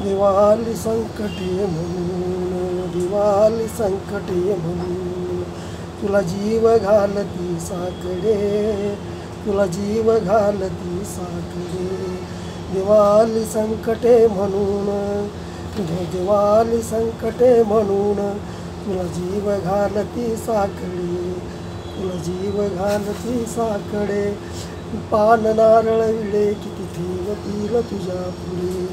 दिवाळी संकटे म्हणून, दिवाळी संकटे म्हणून तुला जीव घालती साकडे, तुला जीव घालती साकडे. दिवाळी संकटे म्हणून, दिवाळी संकटे म्हणून तुला जीव घालती साकडे, तुला जीव घालती साकडे. पान नारळ विडे किती ठेवतील तुझ्या पुढे,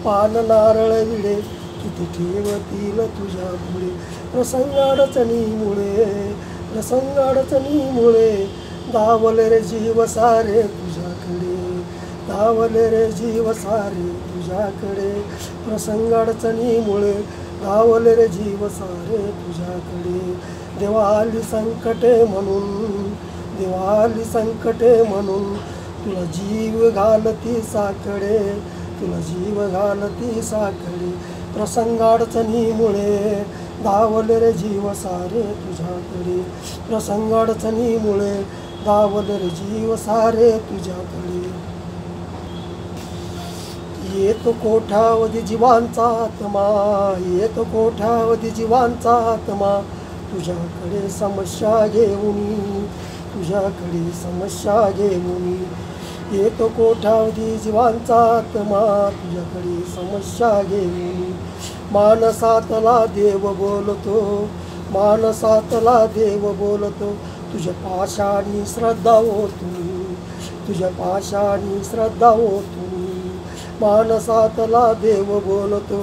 पान नारळ विडे किती ठेवतील तुझ्या पुढे. प्रसंग अडचणीमुळे, प्रसंग अडचणीमुळे धावले रे जीव सारे तुझ्याकडे, धावले रे जीव सारे तुझ्याकडे. प्रसंग अडचणीमुळे धावले रे जीव सारे तुझ्याकडे. दिवाळी संकटे म्हणून, दिवाळी संकटे म्हणून तुला जीव घालती साकडे, तुला जीव घालती साकडे. प्रसंग अडचणीमुळे धावले रे जीव सारे तुझ्याकडे, प्रसंग अडचणीमुळे धावले रे जीव सारे तुझ्याकडे. येतो कोठावधी जीवांचा आत्मा, येतो कोठावधी जीवांचा आत्मा तुझ्याकडे समस्या घेऊनी, तुझ्याकडे समस्या घेऊनी. येतो कोठावधी जीवांचा आत्मा तुझ्याकडे समस्या घेऊनी. मानसातला देव बोलतो, मानसातला देव बोलतो तुझ्या पाशानी श्रद्धा ओतून, तुझ्या पाशानी श्रद्धा ओतून. मानसातला देव बोलतो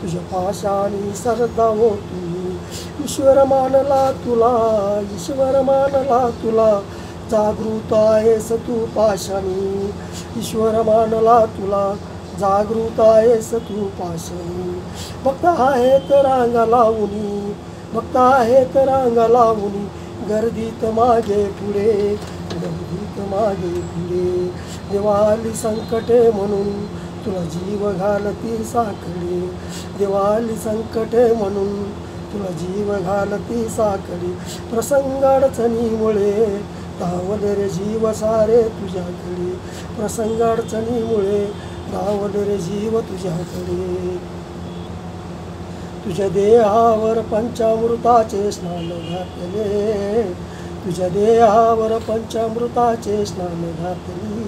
तुझ्या पाशानी श्रद्धा ओतून. ईश्वर मानला तुला, ईश्वर मानला तुला जागृत आहेस तू पाशानी. ईश्वर मानला तुला जागृत आहेस तू पाशानी. भक्त आहेत रांगा लावूनी, भक्त आहेत रांगा लावूनी गर्दीत मागे पुढे, गर्दीत मागे पुढे. दिवाळी संकटे म्हणून तुला जीव घालती साकडे, दिवाळी संकटे म्हणून तुला जीव घालती साकडे. प्रसंग अडचणीमुळे धावले रे जीव सारे तुझ्याकडे, प्रसंग अडचणीमुळे धावले रे जीव तुझ्याकडे. तुझ्या देहावर पंचामृताचे स्नान घातले, तुझ्या देहावर पंचामृताचे स्नान घातली,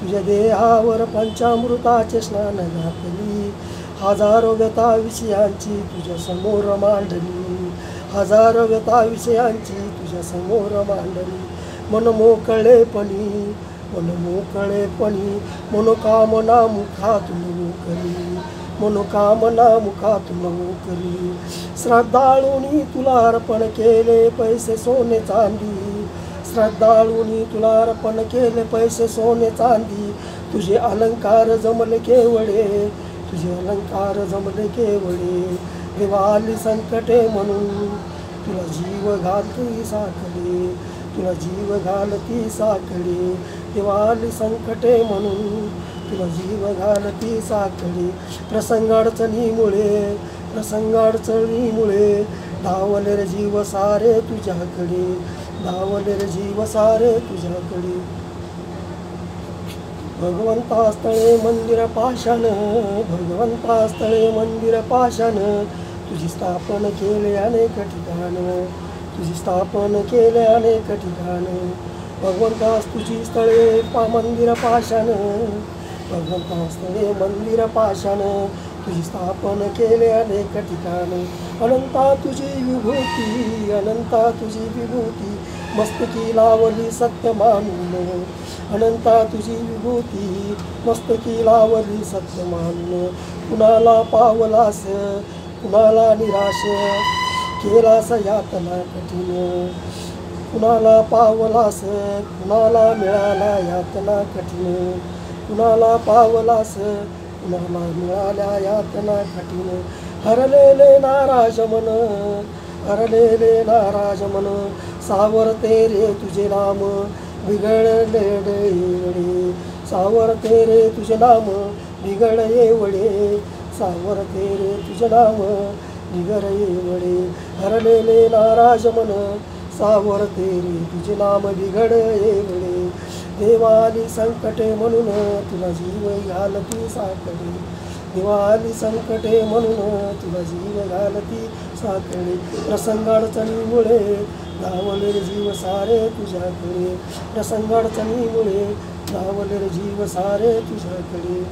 तुझ्या देहावर पंचामृताचे स्नान घातली. हजारो व्यथा विषयांची तुझ्या समोर मांडली, हजारो व्यथा विषयांची तुझ्या समोर मांडली. मन मोकळेपणी, मन मोकळेपणी मनोकामना मुखातून मोकली, मनोकामना मुखातून मोकली. श्रद्धाळूनी तुला अर्पण केले पैसे सोने चांदी, श्रद्धाळूनी तुला अर्पण केले पैसे सोने चांदी. तुझे अलंकार जमले केवळे, तुझे अलंकार जमले केवळे. दिवाळी संकटे म्हणून तुला जीव घालती साकडे, तुला जीव घालती साकडे. दिवाळी संकटे म्हणून तुला जीव घालती साकडे. प्रसंग अडचणीमुळे, प्रसंग अडचणीमुळे धावले रे जीव सारे तुझ्याकडे, धावले रे जीव सारे तुझ्याकडे. भगवंतास्थळे मंदिर पाषाण, भगवंतास्थळे मंदिर पाषाण तुझी स्थापन केले अनेक ठिकाण, तुझी स्थापन केले अनेक ठिकाण. भगवंतास तुझी स्थळे मंदिर पाषाण, भगवंतास्थळे मंदिर पाषाण तुझी स्थापन केले अनेक ठिकाण. अनंता तुझी विभूती, अनंता तुझी विभूती मस्तकी लावली सत्य मानून, अनंता तुझी विभूती मस्तकी लावली सत्य मानून. कुणाला पावलास, कुणाला निराश केलास यातना कठीण, कुणाला पावलास कुणाला मिळाला यातना कठीण, कुणाला पावलास कुणाला मिळाल्या यातना कठीण. हरलेले नाराज मन, हरलेले नाराज मन सावरते रे तुझे नाम बिघडले वडे, सावरते रे तुझे नाम बिघडले वडे, सावरते रे तुझे नाम बिघडले वडे. हरलेले नाराज मन सावरते रे तुझे नाम बिघडले वडे. देवाली संकटे म्हणून तुला जीव घालती साकडे, दिवाळी संकटे म्हणून तुला जीव घालती साकडे. प्रसंग अडचणीमुळे धावले जीव सारे तुझ्याकडे. प्रसंग अडचणीमुळे धावले जीव सारे तुझ्याकडे.